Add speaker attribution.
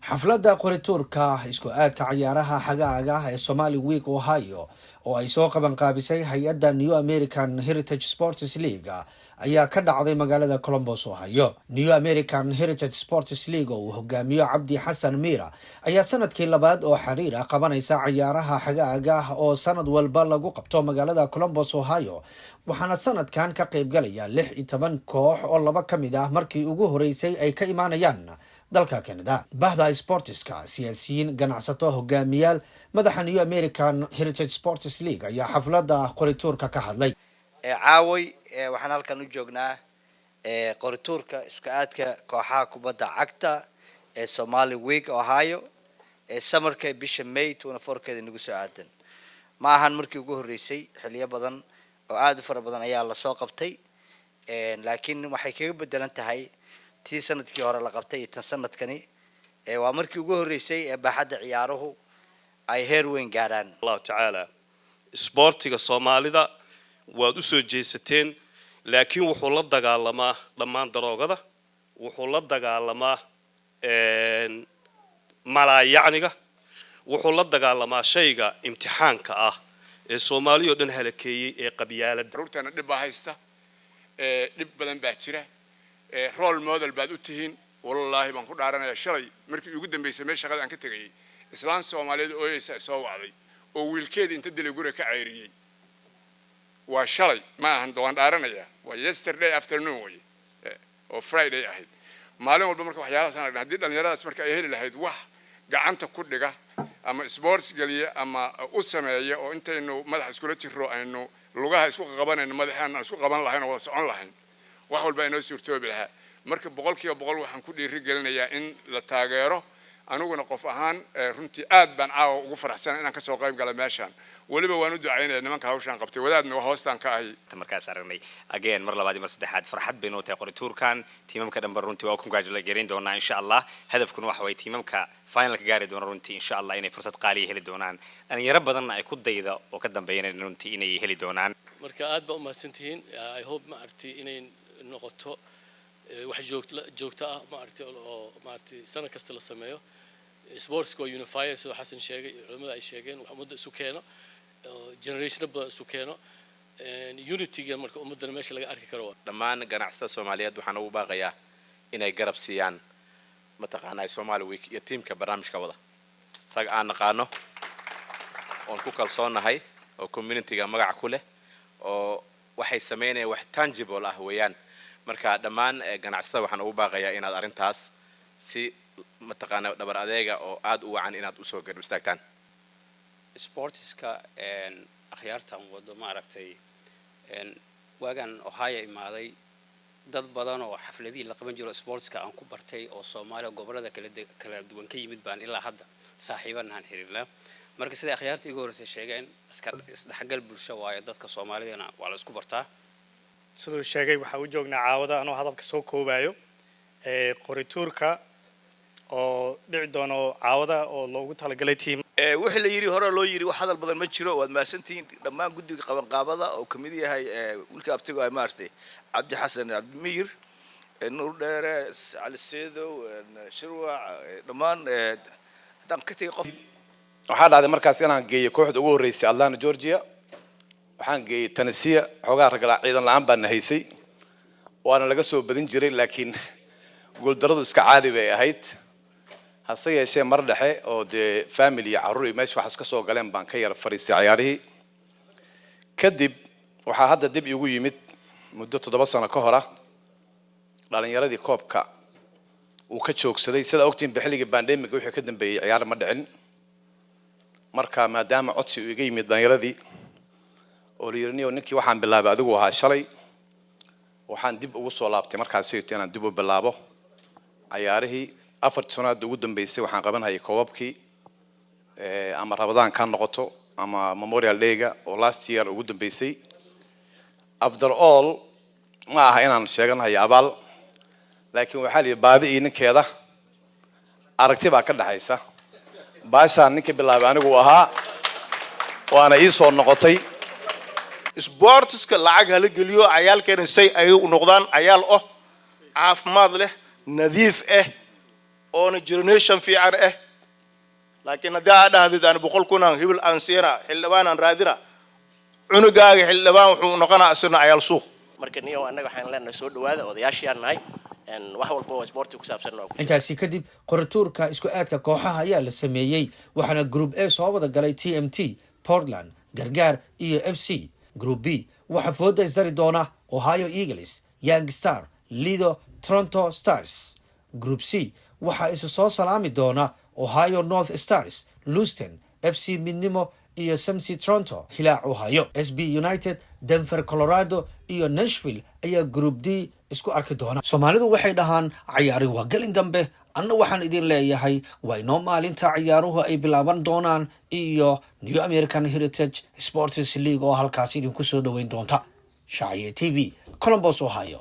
Speaker 1: xafladda qorituurka isku aadka ciyaaraha xagaaga ee Somali Week Ohio oo ay soo qaban qaabisay hay'adda New American Heritage Sports League ayaa ka dhacday magaalada Columbus, Ohio. New American Heritage Sports League oo hogaamiyo Cabdi Xasan Miira ayaa sanadkii labaad oo xiriir ah qabanaysa ciyaaraha xagaaga oo sanad walba lagu qabto magaalada Columbus, Ohio. waxaana sanadkan ka qayb galaya 16 koox oo laba kamid ah markii ugu horeysay ay ka imaanayaan dalka Canada. bahda sportiska, siyaasiyiin, ganacsato, hogaamiyaal, madaxa New American Heritage Sports League ayaa xafladda qorituurka ka hadlay.
Speaker 2: caaway waxaan halkan u joognaa qorituurka isku aadka kooxaha kubadda cagta ee Somali Week Ohio ee samarka bisha May 24keeda nagu soo aadan. ma ahan markii ugu horeysay, xilliyo badan oo aad u fara badan ayaa la soo qabtay, laakiin waxay kaga bedelan tahay tii sanadkii hore la qabtay tan sanadkani waa markii ugu horeysay ee baaxadda ciyaaruhu ay heer weyn gaaraan.
Speaker 3: Allah Taala sportiga Soomaalida waad u soo jeesateen, laakiin wuxuu la dagaalamaa dhammaan daroogada, wuxuu la dagaalamaa malaayacniga, wuxuu la dagaalamaa shayga imtixaanka ah ee Soomaaliya oo dhan halakeeyay ee qabyaalada.
Speaker 4: Ruurtana dhib baa haysta, dhib badan baa jira, role model baad u tihiin. wallahi baan ku dhaaranayaa shalay markii ugu dambeysay meesha shaqada aan ka tagay islaan Soomaaliyeed oo ay soo wacday oo wiilkeed inta dilay guriga ka cayriyay. waa shalay ma ahan doon dhaaranayaa, waa yesterday afternoon way oo Friday ahayd. maalin walba marka waxyaalahaas aan aragnay haddii dhalinyaradaas marka ay heli lahayd wax gacanta ku dhiga ama sports galiya ama u sameeya oo intaynu madax iskula jiro aynu lugaha isku qabanayno madaxana isku qaban lahayn oo wada socon lahayn wax walba inoo suurtoobi lahaa. marka 100% waxaan ku dhiirigelinayaa in la taageero. aniguna qof ahaan runtii aad baan caawa ugu faraxsanahay inaan ka soo qayb galay meeshan. waliba waan u ducaynayaa nimanka hawshan qabtay, wadaadna hoostaan ka ahay.
Speaker 5: markaas aragnay again mar labaad mar saddexaad farxad baynu tahay qorituurkan tiimamka dhanba runtii waa ku congratulate garin doonaa insha Allah. hadafkuna waxa way tiimamka finalka gaari doona runtii insha Allah inay fursad qaali heli doonaan, dhalinyaro badan ay ku dayda oo ka dambeeyeen runtii inay heli doonaan.
Speaker 6: marka aad baa u mahadsantihiin. I hope ma aragtay inay noqoto wax joogto ah ma aragtay oo ma aragtay sanad kasta la sameeyo. sportska oo unifier soo xasan sheegay, culimada ay sheegeen wax ummadda isu keeno, generation badan isu keeno, unity-ga marka ummadana meesha laga arki karo.
Speaker 7: dhammaan ganacsatada Soomaaliyeed waxaan ugu baaqayaa inay garab siiyaan mataqaanaa Somali Week iyo tiimka barnaamijka wada. rag aan naqaano oo ku kalsoonahay oo community-ga magac ku leh oo waxay sameynayaan wax tangible ah weeyaan. marka dhammaan ganacsatada waxaan ugu baaqayaa inaad arintaas si mataqaanaa dhabar adeega oo aad u wacan inaad u soo garab istaagtaan.
Speaker 8: sportiska akhyaartan wado ma aragtay waagan Ohio imaaday dad badan oo xafladii la qaban jiro sportska aan ku bartay oo Soomaaliya gobolada kala duwan ka yimid baan ilaa hadda saaxiibanahan xiriirla. marka sida akhyaartii ugu horeysay sheegeen iska isdhaxgal bulsho waayo dadka Soomaalidana waa la isku bartaa.
Speaker 9: sidoo sheegay waxa uu joognaa caawada anoo hadalka soo koobayo qorituurka oo dhici doono caawada oo loogu talagalay tiim.
Speaker 10: wixii la yiri hore loo yiri wax hadal badan ma jiro. waad maasantiin dhammaan guddiga qaban qaabada oo kamid yahay wiilka abtiga ay maartay Cabdi Xasan Cabdi Miir, Nuur Dheere, Ali Seedow, Shirwa, dhammaan hadaan ka tagay qof.
Speaker 11: waxaa dhacday markaas inaan geeyo kooxda ugu horeysay Atlanta Georgia. waxaan geeyay Tennessee xogaa ragala ciidan la'aan baan haysay waana laga soo badin jiray, laakiin gool daradu iska caadi bay ahayd. hase yeeshee mar dhexe oo dee family iyo carruur meesha wax iska soo galeen baan ka yar fariistay ciyaarihii. kadib waxaa hadda dib igu yimid muddo 7 sano ka hor ah dhalinyaradii koobka uu ka joogsaday. sida ogtiin xilligii pandemic wixii ka dambeeyay ciyaar ma dhicin. marka maadaama codsi uu iga yimid dhalinyaradii oo la yirniyo ninkii waxaan bilaabay adigu ahaa shalay, waxaan dib ugu soo laabtay markaas inaan dib u bilaabo ciyaarihii. 4 sanaad ugu dambeysay waxaan qabanayay koobabkii ama Ramadaan ka noqoto ama Memorial Day-ga oo last year ugu dambeysay. after all ma aha inaan sheeganahay abaal, laakiin waxa la baadi ninkeeda aragti baa ka dhaxaysa. baashaan ninkii bilaabay anigu ahaa waana ii soo noqotay.
Speaker 12: sportska lacag hal geliyo ciyaalkeena say ay u noqdaan ciyaal caafimaad leh, nadiif ah oona generation fiican ah laakiin haddii aad dhahdid aan 100 kun aan hibil aan siina xildhibaan aan raadina cunugaaga xildhibaan wuxuu noqonaa asna ayaal suuq
Speaker 13: marka niyo anaga waxaan leenahay soo dhawaada odayaashii aan nahay wax walba oo sporti ku saabsan
Speaker 1: intaasi kadib qoratuurka isku aadka kooxaha ayaa la sameeyey waxaana group A soo wada galay TMT Portland Gargaar iyo FC group B waxa fooda isdari doona Ohio Eagles Young Star Lido Toronto Stars group C waxa isu soo salaami doona Ohio North Stars Lewiston FC Midnimo iyo SMC Toronto Hilaac Ohio SB United Denver Colorado iyo Nashville ayaa group D isku arki doona Soomaalidu waxay dhahaan ciyaari waa galin dambe anna waxaan idin leeyahay waa inoo maalinta ciyaaruhu ay bilaaban doonaan iyo New American Heritage Sports League oo halkaas idinku soo dhaweyn doonta Shaaciye TV Columbus Ohio